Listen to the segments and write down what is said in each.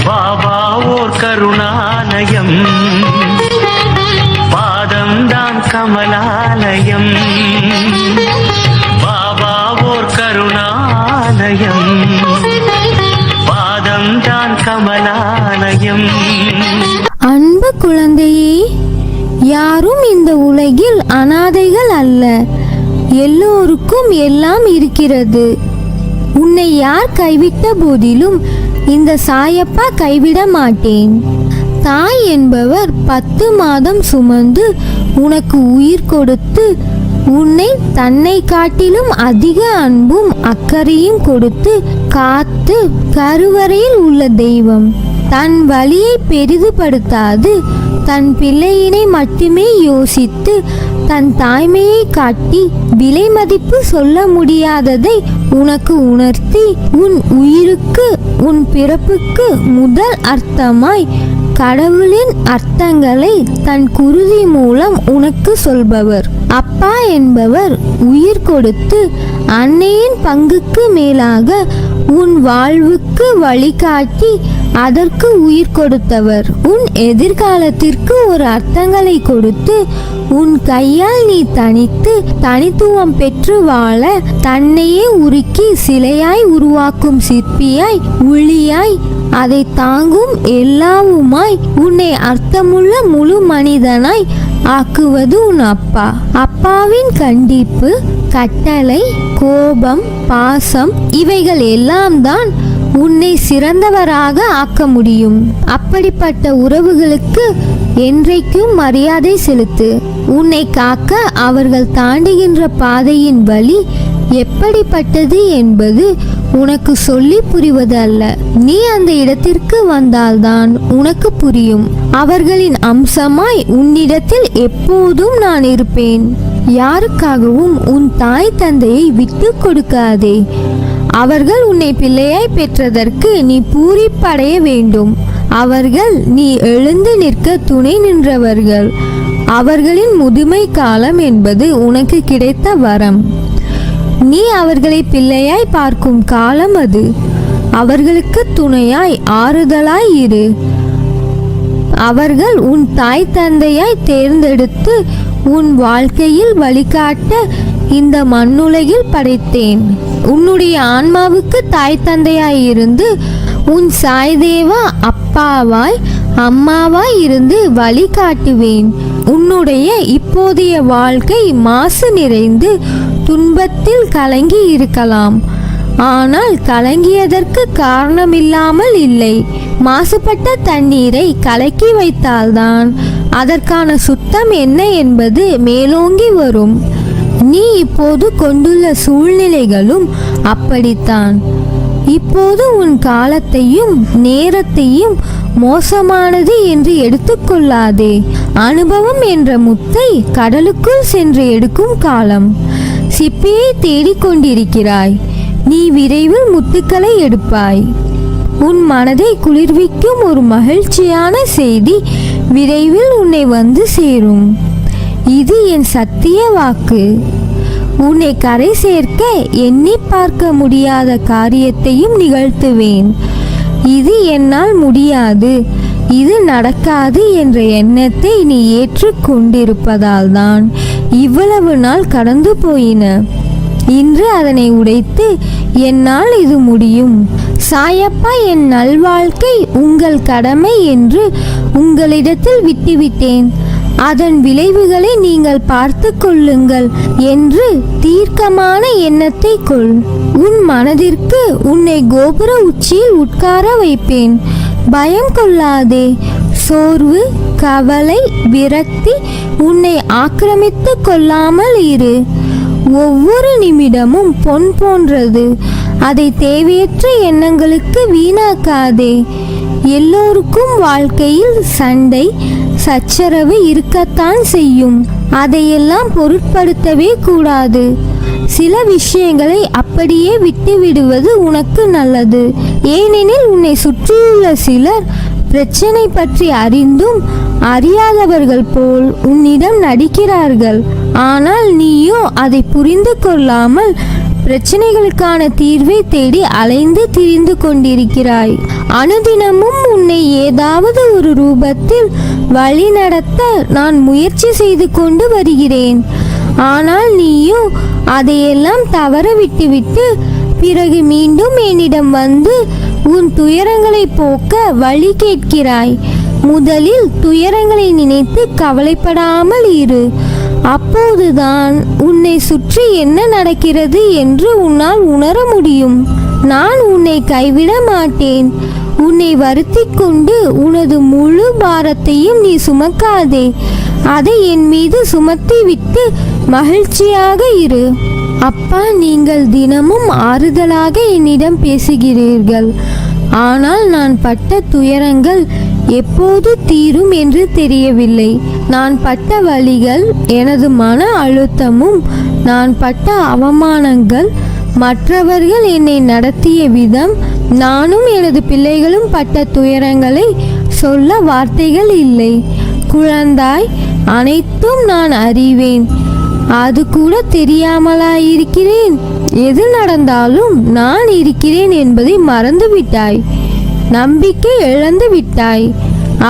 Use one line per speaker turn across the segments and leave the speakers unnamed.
பாபா ஓர் கருணாலயம், பாதம்தான் கமலாலயம். பாபா ஓர் கருணாலயம், பாதம்தான் கமலாலயம்.
அன்பு குழந்தையே, யாரும் இந்த உலகில் அனாதைகள் அல்ல. எல்லோருக்கும் எல்லாம் இருக்கிறது. உன்னை யார் கைவிட்ட போதிலும் இந்த சாயப்பா கைவிட மாட்டேன். தாய் என்பவர் 10 மாதம் சுமந்து உனக்கு உயிர் கொடுத்து உன்னை தன்னை காட்டிலும் அதிக அன்பும் அக்கறையும் கொடுத்து காத்து கருவறையில் உள்ள தெய்வம். தன் வலியை பெரிதுபடுத்தாது தன் பிள்ளையினை மட்டுமே யோசித்து தன் தாய்மையை காட்டி விலை மதிப்பு சொல்ல முடியாததை உனக்கு உணர்த்தி உன் உயிருக்கு உன் பிறப்புக்கு முதல் அர்த்தமாய் கடவுளின் அர்த்தங்களை தன் குருதி மூலம் உனக்கு சொல்பவர். அப்பா என்பவர் உயிர் கொடுத்து அன்னையின் பங்குக்கு மேலாக உன் வாழ்வுக்கு வழிகாட்டி அதற்கு உயிர் கொடுத்தவர். உன் எதிர்காலத்திற்கு ஒரு அர்த்தங்களை கொடுத்து உன் கையால் நீ தனித்துவம் பெற்று வாழ தன்னையே உருக்கி சிலையாய் உருவாக்கும் சிற்பியாய் ஒளியாய் அதை தாங்கும் எல்லாவுமாய் உன்னை அர்த்தமுள்ள முழு மனிதனாய் ஆக்குவது உன் அப்பா. அப்பாவின் கண்டிப்பு, கட்டளை, கோபம், பாசம் இவைகள் எல்லாம் தான் உன்னை சிறந்தவராக ஆக்க முடியும். அப்படிப்பட்ட உறவுகளுக்கு என்றைக்கும் மரியாதை செலுத்து. உன்னை காக்க அவர்கள் தாண்டுகின்ற பாதையின் வழி எப்படிப்பட்டது என்பது உனக்கு சொல்லி புரிவது அல்ல. நீ அந்த இடத்திற்கு வந்தால்தான் உனக்கு புரியும். அவர்களின் அம்சமாய் உன்னிடத்தில் எப்போதும் நான் இருப்பேன். யாருக்காகவும் உன் தாய் தந்தையை விட்டு கொடுக்காதே. அவர்கள் உன்னை பிள்ளையாய் பெற்றதற்கு நீ பூரிப்படைய வேண்டும். அவர்கள் நீ எழுந்து நிற்க துணை நின்றவர்கள். அவர்களின் முதுமை காலம் என்பது உனக்கு கிடைத்த வரம். நீ அவர்களை பிள்ளையாய் பார்க்கும் காலம் அது. அவர்களுக்கு துணையாய் ஆறுதலாய் இரு. அவர்கள் உன் தாய் தந்தையாய் தேர்ந்தெடுத்து உன் வாழ்க்கையில் வழிகாட்ட இந்த மண்ணுலகில் படைத்தேன். உன்னுடைய ஆன்மாவுக்கு தாய் தந்தையாய் இருந்து உன் சாய்தேவா அப்பாவாய் அம்மாவாய் இருந்து வழிகாட்டுவேன். உன்னுடைய இப்போதைய வாழ்க்கை மாசு நிறைந்து துன்பத்தில் கலங்கி இருக்கலாம். ஆனால் கலங்கியதற்கு காரணமில்லாமல் இல்லை. மாசுபட்ட தண்ணீரை கலக்கி வைத்தால்தான் அதற்கான சுத்தம் என்ன என்பது மேலோங்கி வரும். நீ இப்போது கொண்டுள்ள சூழ்நிலைகளும் அப்படித்தான். இப்போது உன் காலத்தையும் நேரத்தையும் மோசமானது என்று எடுத்துக்கொள்ளாதே. அனுபவம் என்ற முத்தை கடலுக்குள் சென்று எடுக்கும் காலம். சிப்பியை தேடிக்கொண்டிருக்கிறாய். நீ விரைவில் முத்துக்களை எடுப்பாய். உன் மனதை குளிர்விக்கும் ஒரு மகிழ்ச்சியான செய்தி விரைவில் உன்னை வந்து சேரும். இது என் சத்திய வாக்கு. உன்னை கரை சேர்க்க எண்ணி பார்க்க முடியாத காரியத்தையும் நிகழ்த்துவேன். இது என்னால் முடியாது, இது நடக்காது என்ற எண்ணத்தை நீ ஏற்றுக்கொண்டிருப்பதால் தான் இவ்வளவு நாள் கடந்து போயின. இன்று அதனை உடைத்து என்னால் இது முடியும், சாயப்பா என் நல்வாழ்க்கை உங்கள் கடமை என்று உங்களிடத்தில் விட்டுவிட்டேன். அதன் விளைவுகளை நீங்கள் பார்த்து கொள்ளுங்கள் என்று தீர்க்கமான எண்ணத்தை கொள். உன் மனதிற்கு உன்னை கோபுர உச்சியில் உட்கார வைப்பேன். பயம் கொள்ளாதே. சோர்வு, கவலை, விரக்தி உன்னை ஆக்கிரமித்து கொள்ளாமல் இரு. ஒவ்வொரு நிமிடமும் பொன் போன்றது. அதை தேவையற்ற எண்ணங்களுக்கு வீணாக்காதே. எல்லோருக்கும் வாழ்க்கையில் சண்டை சச்சரவு இருக்கத்தான் செய்யும். அதையெல்லாம் பொருட்படுத்தவே கூடாது. சில விஷயங்களை அப்படியே விட்டுவிடுவது உனக்கு நல்லது. ஏனெனில் உன்னை சுற்றியுள்ள சிலர் பிரச்சனை பற்றி அறிந்தும் அறியாதவர்கள் போல் உன்னிடம் நடிக்கிறார்கள். ஆனால் நீயோ அதை புரிந்து கொள்ளாமல் பிரச்சனைகளுக்கான தீர்வை தேடி அலைந்து திரிந்து கொண்டிருக்கிறாய். அனுதினமும் உன்னை ஏதாவது ஒரு ரூபத்தில் வழி நடத்த நான் முயற்சி செய்து கொண்டு வருகிறேன். ஆனால் நீயோ அதையெல்லாம் தவற விட்டுவிட்டு பிறகு மீண்டும் என்னிடம் வந்து உன் துயரங்களை போக்க வழி கேட்கிறாய். முதலில் துயரங்களை நினைத்து கவலைப்படாமல் இரு. அப்போதுதான் உன்னை சுற்றி என்ன நடக்கிறது என்று உன்னால் உணர முடியும். நான் உன்னை கைவிட மாட்டேன். உன்னை வருத்திக் கொண்டு உனது முழு பாரத்தையும் நீ சுமக்காதே. அதை என் மீது சுமத்தி விட்டு மகிழ்ச்சியாக இரு. அப்பா, நீங்கள் தினமும் ஆறுதலாக என்னிடம் பேசுகிறீர்கள். ஆனால் நான் பட்ட துயரங்கள் எப்போது தீரும் என்று தெரியவில்லை. நான் பட்ட வலிகள், எனது மன அழுத்தமும், நான் பட்ட அவமானங்கள், மற்றவர்கள் என்னை நடத்திய விதம், நானும் எனது பிள்ளைகளும் பட்ட துயரங்களை சொல்ல வார்த்தைகள் இல்லை. குழந்தாய், அனைத்தும் நான் அறிவேன். அது கூட தெரியாமலாயிருக்கிறேன். எது நடந்தாலும் நான் இருக்கிறேன் என்பதை மறந்து விட்டாய். நம்பிக்கை இழந்து விட்டாய்.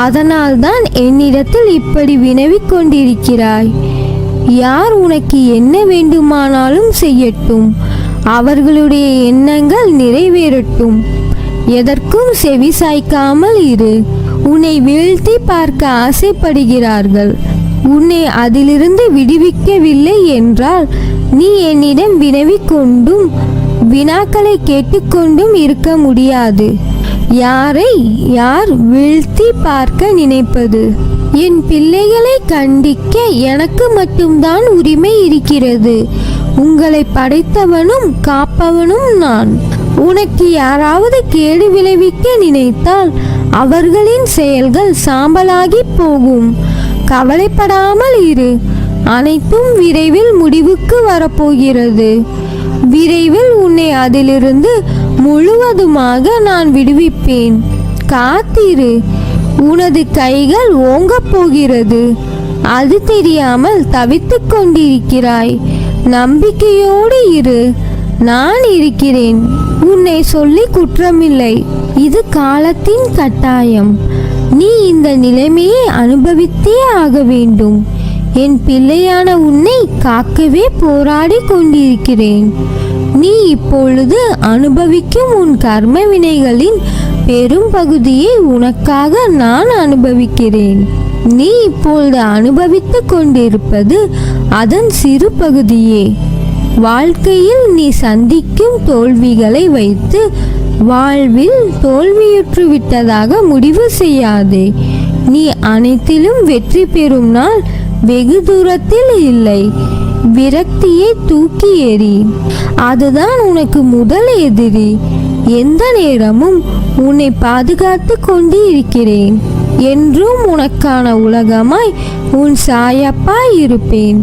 அதனால்தான் என்னிடத்தில் இப்படி வினவிக் கொண்டிருக்கிறாய். யார் உனக்கு என்ன வேண்டுமானாலும் செய்யட்டும். அவர்களுடைய எண்ணங்கள் நிறைவேறட்டும். எதற்கும் செவி சாய்க்காமல் இரு. உன்னை வீழ்த்தி பார்க்க ஆசைப்படுகிறார்கள். உன்னை அதிலிருந்து விடுவிக்கவில்லை என்றால் நீ என்னிடம் வினவிக் கொண்டும் வினாக்களை கேட்டுக்கொண்டும் இருக்க முடியாது. யாரை யார் வீழ்த்தி பார்க்க நினைப்பது? என் பிள்ளைகளை கண்டிக்க எனக்கு மட்டும்தான் உரிமை இருக்கிறது. உங்களை படைத்தவனும் காப்பவனும் நான். உனக்கு யாராவது கேடு விளைவிக்க நினைத்தால் அவர்களின் செயல்கள் சாம்பலாகி போகும். கவலைப்படாமல் இரு. அனைத்தும் விரைவில் முடிவுக்கு வரப்போகிறது. விரைவில் உன்னை அதிலிருந்து முழுவதுமாக நான் விடுவிப்பேன். காத்திரு. உனது கைகள் ஓங்கப் போகிறது. அது தெரியாமல் தவித்துக் கொண்டிருக்கிறாய். நம்பிக்கையோடு இரு. நான் இருக்கிறேன். உன்னை சொல்லி குற்றமில்லை. இது காலத்தின் கட்டாயம். நீ இந்த நிலைமையை அனுபவித்தே ஆக வேண்டும். என் பிள்ளையான உன்னை காக்கவே போராடி கொண்டிருக்கிறேன். நீ இப்பொழுது அனுபவிக்கும் உன் கர்ம வினைகளின் பெரும் பகுதியை உனக்காக நான் அனுபவிக்கிறேன். நீ இப்பொழுது அனுபவித்துக் கொண்டிருப்பது அதன் சிறு பகுதியே. வாழ்க்கையில் நீ சந்திக்கும் தோல்விகளை வைத்து வாழ்வில் தோல்வியுற்று விட்டதாக முடிவு செய்யாதே. நீ அனைத்திலும் வெற்றி பெறும் நாள் வெகு தூரத்தில் இல்லை. விரக்தியை தூக்கி எறி. அதுதான் உனக்கு முதல் எதிரி. எந்த நேரமும் உன்னை பாதுகாத்து கொண்டு இருக்கிறேன். என்றும் உனக்கான உலகமாய் உன் சாயப்பா இருப்பேன்.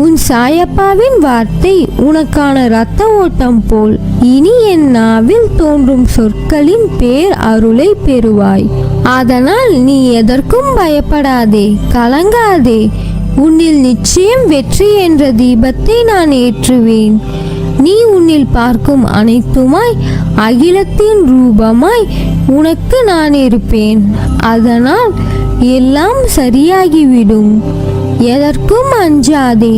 உன் சாயப்பாவின் வார்த்தை உனக்கான இரத்த ஓட்டம் போல். இனி என் நாவில் தோன்றும் சொற்களின் பேர் அருளை பெறுவாய். அதனால் நீ எதற்கும் பயப்படாதே, கலங்காதே. உன்னில் நிச்சயம் வெற்றி என்ற தீபத்தை நான் ஏற்றுவேன். நீ உன்னில் பார்க்கும் அனைத்துமாய் அகிலத்தின் ரூபமாய் உனக்கு நான் இருப்பேன். அதனால் எல்லாம் சரியாகிவிடும். எதற்கும் அஞ்சாதே.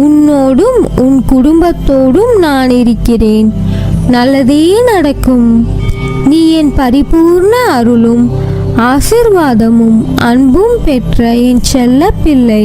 உன்னோடும் உன் குடும்பத்தோடும் நான் இருக்கிறேன். நல்லதே நடக்கும். நீ என் பரிபூர்ண அருளும் ஆசிர்வாதமும் அன்பும் பெற்ற என் செல்ல பிள்ளை.